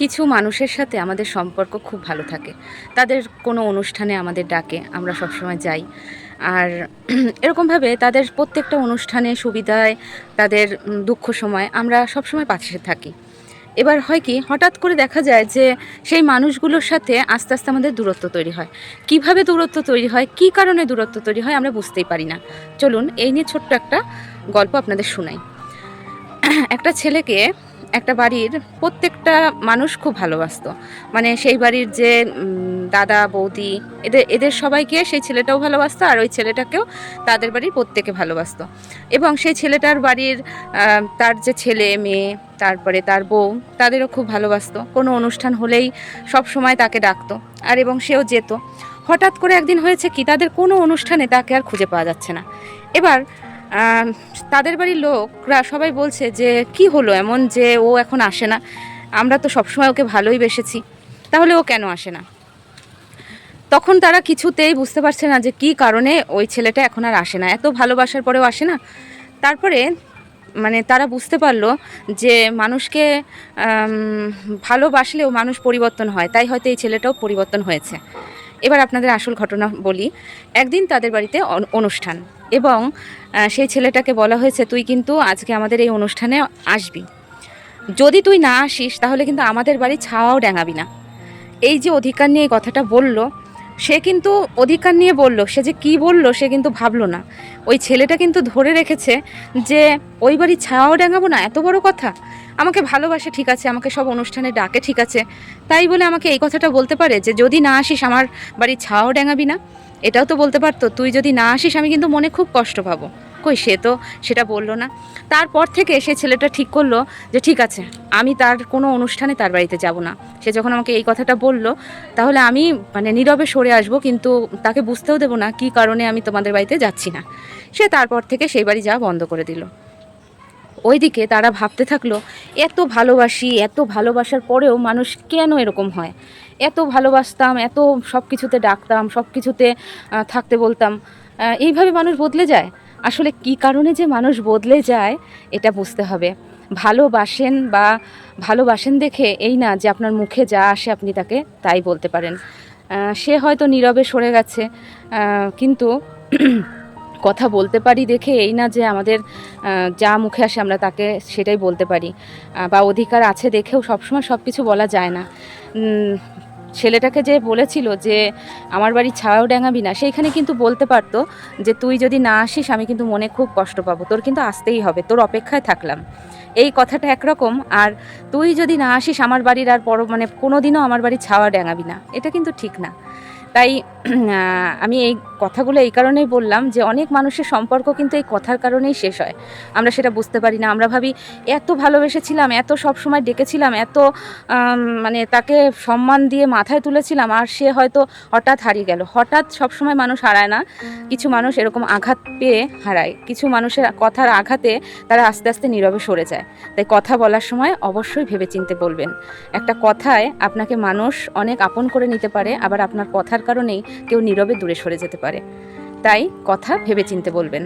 কিছু মানুষের সাথে আমাদের সম্পর্ক খুব ভালো থাকে। তাদের কোনো অনুষ্ঠানে আমাদের ডাকে, আমরা সবসময় যাই। আর এরকমভাবে তাদের প্রত্যেকটা অনুষ্ঠানে, সুবিধায়, তাদের দুঃখ সময় আমরা সবসময় পাশে থাকি। এবার হয় কি, হঠাৎ করে দেখা যায় যে সেই মানুষগুলোর সাথে আস্তে আস্তে আমাদের দূরত্ব তৈরি হয়। কিভাবে দূরত্ব তৈরি হয়, কী কারণে দূরত্ব তৈরি হয় আমরা বুঝতেই পারি না। চলুন এই নিয়ে ছোট্ট একটা গল্প আপনাদের শোনাই। একটা ছেলেকে একটা বাড়ির প্রত্যেকটা মানুষ খুব ভালোবাসতো। মানে সেই বাড়ির যে দাদা, বৌদি, এদের সবাইকে সেই ছেলেটাও ভালোবাসতো, আর ওই ছেলেটাকেও তাদের বাড়ির প্রত্যেকে ভালোবাসতো। এবং সেই ছেলেটার বাড়ির তার যে ছেলে, মেয়ে, তারপরে তার বউ, তাদেরও খুব ভালোবাসতো। কোনো অনুষ্ঠান হলেই সব সময় তাকে ডাকতো, আর এবং সেও যেত। হঠাৎ করে একদিন হয়েছে কি, তাদের কোনো অনুষ্ঠানে তাকে আর খুঁজে পাওয়া যাচ্ছে না। এবার তাদের বাড়ির লোকরা সবাই বলছে যে কি হলো এমন যে ও এখন আসে না, আমরা তো সবসময় ওকে ভালোই বেসেছি, তাহলে ও কেন আসে না? তখন তারা কিছুতেই বুঝতে পারছে না যে কি কারণে ওই ছেলেটা এখন আর আসে না, এত ভালোবাসার পরেও আসে না। তারপরে মানে তারা বুঝতে পারলো যে মানুষকে ভালোবাসলেও মানুষ পরিবর্তন হয়, তাই হয়তো এই ছেলেটাও পরিবর্তন হয়েছে। এবার আপনাদের আসল ঘটনা বলি। একদিন তাদের বাড়িতে অনুষ্ঠান, এবং সেই ছেলেটাকে বলা হয়েছে তুই কিন্তু আজকে আমাদের এই অনুষ্ঠানে আসবি, যদি তুই না আসিস তাহলে কিন্তু আমাদের বাড়ি ছাওয়াও ডেঙাবি না। এই যে অধিকার নিয়ে কথাটা বলল, সে কিন্তু অধিকার নিয়ে বলল, সে যে কি বলল সে কিন্তু ভাবলো না। ওই ছেলেটা কিন্তু ধরে রেখেছে যে ওই বাড়ি ছায়াও ডাঙাবো না, এত বড় কথা। আমাকে ভালোবাসে ঠিক আছে, আমাকে সব অনুষ্ঠানে ডাকে ঠিক আছে, তাই বলে আমাকে এই কথাটা বলতে পারে যে যদি না আসিস আমার বাড়ি ছায়াও ডাঙাবি না? এটাও তো বলতে পারতো তুই যদি না আসিস আমি কিন্তু মনে খুব কষ্ট পাবো। কই, সে তো সেটা বললো না। তারপর থেকে সে ছেলেটা ঠিক করলো যে ঠিক আছে, আমি তার কোনো অনুষ্ঠানে তার বাড়িতে যাব না। সে যখন আমাকে এই কথাটা বলল, তাহলে আমি মানে নীরবে সরে আসব, কিন্তু তাকে বুঝতেও দেবো না কী কারণে আমি তোমাদের বাড়িতে যাচ্ছি না। সে তারপর থেকে সেই বাড়ি যাওয়া বন্ধ করে দিল। ওইদিকে তারা ভাবতে থাকলো, এত ভালোবাসি, এত ভালোবাসার পরেও মানুষ কেন এরকম হয়? এত ভালোবাসতাম, এত সব কিছুতে ডাকতাম, সব কিছুতে থাকতে বলতাম, এইভাবে মানুষ বদলে যায়। আসলে কী কারণে যে মানুষ বদলে যায় এটা বুঝতে হবে। ভালোবাসেন দেখে এই না যে আপনার মুখে যা আসে আপনি তাকে তাই বলতে পারেন। সে হয়তো নীরবে সরে গেছে, কিন্তু কথা বলতে পারি দেখে এই না যে আমাদের যা মুখে আসে আমরা তাকে সেটাই বলতে পারি, বা অধিকার আছে দেখেও সবসময় সব কিছু বলা যায় না। ছেলেটাকে যে বলেছিল যে আমার বাড়ি ছায়াও ডেঙাবি না, সেইখানে কিন্তু বলতে পারতো যে তুই যদি না আসিস আমি কিন্তু মনে খুব কষ্ট পাবো, তোর কিন্তু আসতেই হবে, তোর অপেক্ষায় থাকলাম। এই কথাটা একরকম, আর তুই যদি না আসিস আমার বাড়ির আর মানে কোনো দিনও আমার বাড়ি ছায়া ডেঙাবি না, এটা কিন্তু ঠিক না। তাই আমি এই কথাগুলো এই কারণেই বললাম যে অনেক মানুষের সম্পর্ক কিন্তু এই কথার কারণেই শেষ হয়। আমরা সেটা বুঝতে পারি না। আমরা ভাবি এত ভালোবেসেছিলাম, এত সবসময় ডেকেছিলাম, এত মানে তাকে সম্মান দিয়ে মাথায় তুলেছিলাম, আর সে হয়তো হঠাৎ হারিয়ে গেল। হঠাৎ সবসময় মানুষ হারায় না, কিছু মানুষ এরকম আঘাত পেয়ে হারায়। কিছু মানুষের কথার আঘাতে তারা আস্তে আস্তে নীরবে সরে যায়। তাই কথা বলার সময় অবশ্যই ভেবেচিন্তে বলবেন। একটা কথায় আপনাকে মানুষ অনেক আপন করে নিতে পারে, আবার আপনার কথার কারণেই কেউ নীরবে দূরে সরে যেতে পারে। তাই কথা ভেবেচিন্তে বলবেন।